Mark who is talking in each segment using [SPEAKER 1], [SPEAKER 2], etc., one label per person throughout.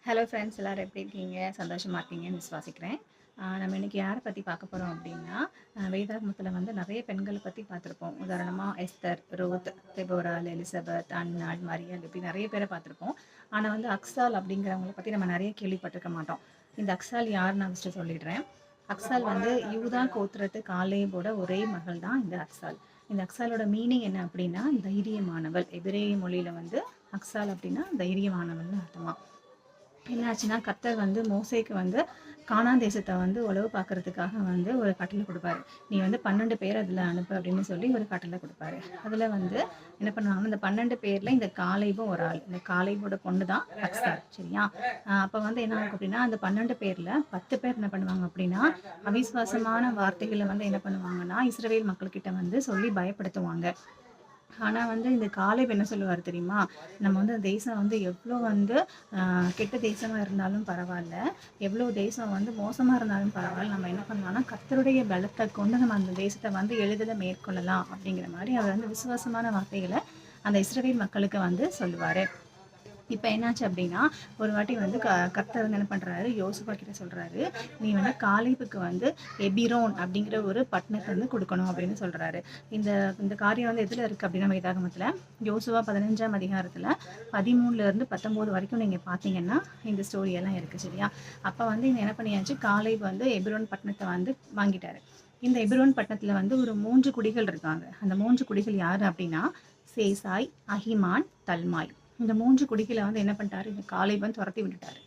[SPEAKER 1] Hello friends, எல்லோரும் எப்படி இருக்கீங்க? சந்தோஷமாக இருக்கீங்கன்னு விசுவாசிக்கிறேன். நம்ம இன்றைக்கி யாரை பற்றி பார்க்க போகிறோம் அப்படின்னா, வேதாகமத்தில் வந்து நிறைய பெண்களை பற்றி பார்த்துருப்போம். உதாரணமாக எஸ்தர், ரூத், தெபோரால், எலிசபெத், அன்னாள், மரியாள் இப்படி நிறைய பேரை பார்த்துருப்போம். ஆனால் வந்து அக்சால் அப்படிங்கிறவங்கள பற்றி நம்ம நிறைய கேள்விப்பட்டிருக்க மாட்டோம். இந்த அக்சால் யாருன்னு நான் ஃபஸ்ட்டு சொல்லிடுறேன். அக்சால் வந்து யூதா கோத்திரத்து காலேபோட ஒரே மகள் தான் இந்த அக்சால். இந்த அக்சாலோட மீனிங் என்ன அப்படின்னா தைரியமானவள். எபிரேய மொழியில் வந்து அக்சால் அப்படின்னா தைரியமானவள்னு அர்த்தமா. என்னாச்சுன்னா கர்த்தர் வந்து மோசேக்கு வந்து கானான் தேசத்தை வந்து உளவு பார்க்கறதுக்காக வந்து ஒரு கட்டளை கொடுப்பாரு. நீ வந்து 12 பேர் அதில் அனுப்பு அப்படின்னு சொல்லி ஒரு கட்டளை கொடுப்பாரு. அதில் வந்து என்ன பண்ணுவாங்கன்னா, இந்த 12 பேரில் இந்த காலேபும் ஒரு ஆள். இந்த காலேபோட பொண்ணு தான் அக்சால். சரியா? அப்போ வந்து என்ன ஆகும் அப்படின்னா, அந்த 12 பேரில் 10 பேர் என்ன பண்ணுவாங்க அப்படின்னா, அவிசுவாசமான வார்த்தைகளை வந்து என்ன பண்ணுவாங்கன்னா, இஸ்ரவேல் மக்கள்கிட்ட வந்து சொல்லி பயப்படுத்துவாங்க. ஆனால் வந்து இந்த காலேப் என்ன சொல்லுவார் தெரியுமா? நம்ம வந்து தேசம் வந்து எவ்வளோ வந்து கெட்ட தேசமாக இருந்தாலும் பரவாயில்ல, எவ்வளோ தேசம் வந்து மோசமாக இருந்தாலும் பரவாயில்ல, நம்ம என்ன பண்ணலாம்னா கர்த்தருடைய பலத்தை கொண்டு நம்ம அந்த தேசத்தை வந்து எளிதில் மேற்கொள்ளலாம் அப்படிங்கிற மாதிரி அவர் வந்து விசுவாசமான வார்த்தைகளை அந்த இஸ்ரவேல் மக்களுக்கு வந்து சொல்லுவார். இப்போ என்னாச்சு அப்படின்னா, ஒரு வாட்டி வந்து கர்த்தர் வந்து என்ன பண்ணுறாரு, யோசுவா கிட்ட சொல்கிறாரு, நீ வந்து காலேபுக்கு வந்து எபிரோன் அப்படிங்கிற ஒரு பட்டணத்தை வந்து கொடுக்கணும் அப்படின்னு சொல்கிறாரு. இந்த இந்த காரியம் வந்து எதில் இருக்குது அப்படின்னா, வேதாகமத்தில் யோசுவா 15ஆம் அதிகாரத்தில் 13 - 19 வரைக்கும் நீங்கள் பார்த்தீங்கன்னா இந்த ஸ்டோரியெல்லாம் இருக்குது. சரியா? அப்போ வந்து இந்த என்ன பண்ணியாச்சு, காலேப் வந்து எபிரோன் பட்டணத்தை வந்து வாங்கிட்டாரு. இந்த எபிரோன் பட்டணத்தில் வந்து ஒரு 3 குடிகள் இருக்காங்க. அந்த 3 குடிகள் யார் அப்படின்னா, சேசாய், அஹிமான், தல்மாய். இந்த 3 குடிகளை வந்து என்ன பண்ணிட்டாரு, இந்த காலேப் வந்து துரத்தி விட்டுட்டாரு.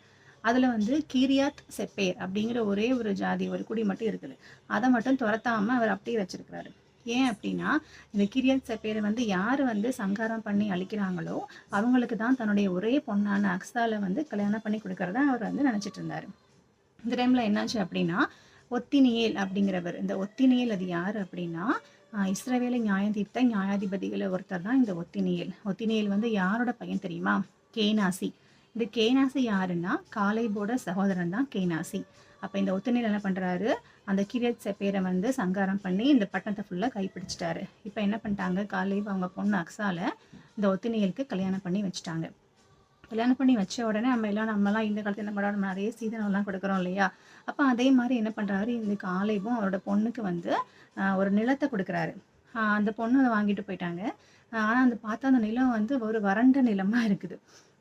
[SPEAKER 1] அதில் வந்து கீரியாத் செப்பேர் அப்படிங்கிற ஒரே ஒரு ஜாதி, ஒரு குடி மட்டும் இருக்குது. அதை மட்டும் துரத்தாமல் அவர் அப்படியே வச்சிருக்கிறாரு. ஏன் அப்படின்னா, இந்த கீரியாத் செப்பேரை வந்து யார் வந்து சங்காரம் பண்ணி அழிக்கிறாங்களோ அவங்களுக்கு தான் தன்னுடைய ஒரே பொண்ணான அக்சாலை வந்து கல்யாணம் பண்ணி கொடுக்கறத அவர் வந்து நினச்சிட்டு இருந்தார். இந்த டைமில் என்னாச்சு அப்படின்னா, ஒத்தினியேல் அப்படிங்கிறவர். இந்த ஒத்தினியேல் அது யார் அப்படின்னா, இஸ்ரவேலை நியாயம் தீர்த்த நியாயாதிபதிகளை ஒருத்தர் தான் இந்த ஒத்தினியேல். ஒத்தினியேல் வந்து யாரோட பையன் தெரியுமா? கேனாசி. இந்த கேனாசி யாருன்னா, காலேபோட சகோதரன் தான் கேனாசி. அப்போ இந்த ஒத்தினியேல் என்ன பண்ணுறாரு, அந்த கீரியத் செப்பேரை வந்து சங்காரம் பண்ணி இந்த பட்டணத்தை ஃபுல்லாக கைப்பிடிச்சிட்டாரு. இப்போ என்ன பண்ணிட்டாங்க, காலேப் அவங்க பொண்ணு அக்சாலை இந்த ஒத்தினியேலுக்கு கல்யாணம் பண்ணி வச்சுட்டாங்க. கல்யாணம் பண்ணி வச்ச உடனே நம்மலாம் இந்த காலத்தில் என்ன பண்ணுறோம், நம்ம நிறைய சீதனம்லாம் கொடுக்குறோம் இல்லையா? அப்போ அதே மாதிரி என்ன பண்ணுறாரு, இந்த காலேபும் அவரோட பொண்ணுக்கு வந்து ஒரு நிலத்தை கொடுக்குறாரு. அந்த பொண்ணு அதை வாங்கிட்டு போயிட்டாங்க. ஆனால் அந்த பார்த்தா அந்த நிலம் வந்து ஒரு வறண்ட நிலமாக இருக்குது.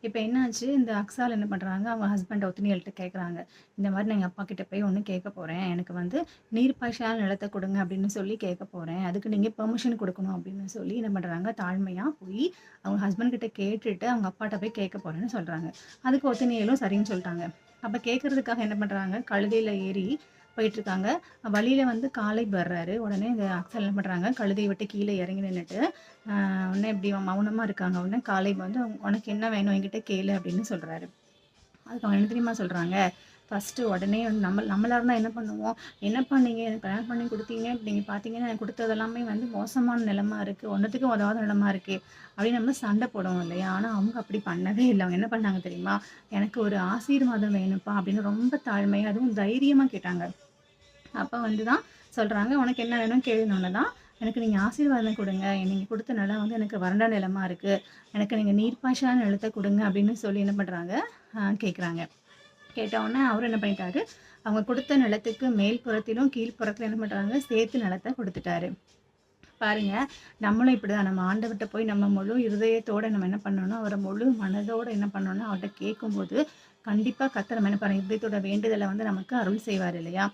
[SPEAKER 1] இப்போ என்னாச்சு, இந்த அக்சால் என்ன பண்ணுறாங்க, அவங்க ஹஸ்பண்ட் ஒத்தினியல்கிட்ட கேட்குறாங்க, இந்த மாதிரி நான் எங்கள் அப்பா கிட்ட போய் ஒன்று கேட்க போகிறேன், எனக்கு வந்து நீர்ப்பாய்ச்சால் நிலத்தை கொடுங்க அப்படின்னு சொல்லி கேட்க போகிறேன், அதுக்கு நீங்கள் பெர்மிஷன் கொடுக்கணும் அப்படின்னு சொல்லி என்ன பண்ணுறாங்க, தாழ்மையாக போய் அவங்க ஹஸ்பண்ட் கிட்ட கேட்டுட்டு அவங்க அப்பாட்ட போய் கேட்க போகிறேன்னு சொல்கிறாங்க. அதுக்கு ஒத்தினியலும் சரின்னு சொல்லிட்டாங்க. அப்போ கேட்குறதுக்காக என்ன பண்ணுறாங்க, கழுதையில் ஏறி போயிட்டுருக்காங்க. வழியில் வந்து காலேப் வர்றாரு. உடனே இந்த அக்சால் என்ன பண்ணுறாங்க, கழுதையை விட்டு கீழே இறங்கி நின்றுட்டு உடனே இப்படி மௌனமாக இருக்காங்க. உடனே காலேப் வந்து உனக்கு என்ன வேணும் என்கிட்ட கேளு அப்படின்னு சொல்கிறாரு. அதுக்கு அவங்க என்ன தெரியுமா சொல்கிறாங்க, ஃபஸ்ட்டு உடனே வந்து நம்மளாக இருந்தால் என்ன பண்ணுவோம், என்னப்பா நீங்கள் எனக்கு கல்யாணம் பண்ணி கொடுத்தீங்க, நீங்கள் பார்த்தீங்கன்னா எனக்கு கொடுத்தது எல்லாமே வந்து மோசமான நிலமா இருக்குது, ஒன்றுத்துக்கும் உதவாத நிலமா இருக்குது அப்படின்னு நம்ம சண்டை போடுவோம் இல்லையா? ஆனால் அவங்க அப்படி பண்ணவே இல்லை. அவங்க என்ன பண்ணாங்க தெரியுமா, எனக்கு ஒரு ஆசீர்வாதம் வேணும்ப்பா அப்படின்னு ரொம்ப தாழ்மையாக அதுவும் தைரியமாக கேட்டாங்க. அப்போ வந்து தான் சொல்கிறாங்க, உனக்கு என்ன வேணும்னு கேளுனோன்னு தான், எனக்கு நீங்கள் ஆசீர்வாதம் கொடுங்க, நீங்கள் கொடுத்த நிலம் வந்து எனக்கு வறண்ட நிலமா இருக்குது, எனக்கு நீங்கள் நீர்ப்பாய்ச்சான நிலத்தை கொடுங்க அப்படின்னு சொல்லி என்ன பண்ணுறாங்க, கேட்குறாங்க. கேட்டவுடனே அவர் என்ன பண்ணிட்டாரு, அவங்க கொடுத்த நிலத்துக்கு மேல்புறத்திலும் கீழ்ப்புறத்திலும் என்ன பண்ணுறாங்க, சேர்த்து நிலத்தை கொடுத்துட்டாரு. பாருங்க, நம்மளும் இப்படி தான், நம்ம ஆண்டவர்கிட்ட போய் நம்ம முழு இருதயத்தோடு நம்ம என்ன பண்ணணும், அவரை முழு மனதோடு என்ன பண்ணணும்னா அவர்கிட்ட கேட்கும்போது கண்டிப்பாக கர்த்தர் நம்ம என்ன பண்ண இதயத்தோட வேண்டுதலை வந்து நமக்கு அருள் செய்வார் இல்லையா?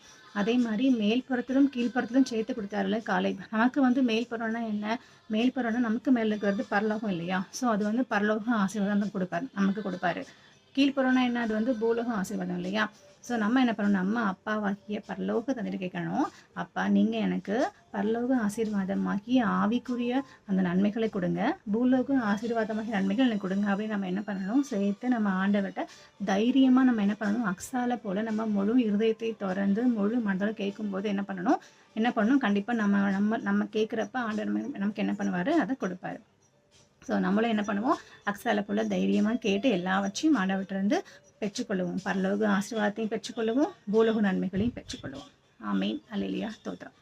[SPEAKER 1] அதே மாதிரி மேல்புறத்திலும் கீழ்ப்புறத்திலும் சேர்த்து கொடுத்தாருல காலேப். நமக்கு வந்து மேல்புறம்னா என்ன, மேல்புறம்னா நமக்கு மேலே இருக்கிறது பரலோகம் இல்லையா? ஸோ அது வந்து பரலோகம் ஆசீர்வாதம் தான் கொடுப்பாரு, நமக்கு கொடுப்பாரு. கீழ்ப்புறம்னா என்ன, அது வந்து பூலோகம் ஆசீர்வாதம் இல்லையா? ஸோ நம்ம என்ன பண்ணணும், நம்ம அப்பாவாகிய பரலோக தந்தையிட்ட கேட்கணும், அப்பா நீங்கள் எனக்கு பரலோக ஆசீர்வாதமாகிய ஆவிக்குரிய அந்த நன்மைகளை கொடுங்க, பூலோக ஆசீர்வாதமாகிய நன்மைகள் எனக்கு கொடுங்க அப்படின்னு நம்ம என்ன பண்ணணும், சேர்த்து நம்ம ஆண்டவர்கிட்ட தைரியமாக நம்ம என்ன பண்ணணும், அக்சாலை போல் நம்ம முழு இருதயத்தை திறந்து முழு மனதோட கேட்கும்போது என்ன பண்ணணும், கண்டிப்பாக நம்ம நம்ம நம்ம கேட்குறப்ப ஆண்டவர் நமக்கு என்ன பண்ணுவார், அதை கொடுப்பாரு. ஸோ நம்மளும் என்ன பண்ணுவோம், அக்சாலை போல் தைரியமாக கேட்டு எல்லாவற்றையும் ஆண்டவர்கிட்டருந்து பெற்றுக்கொள்ளுவோம். பரலோக ஆசீர்வாதத்தையும் பெற்றுக்கொள்ளுவோம், பூலோக நன்மைகளையும் பெற்றுக்கொள்ளுவோம். ஆமீன். அல்லேலூயா. ஸ்தோத்திரம்.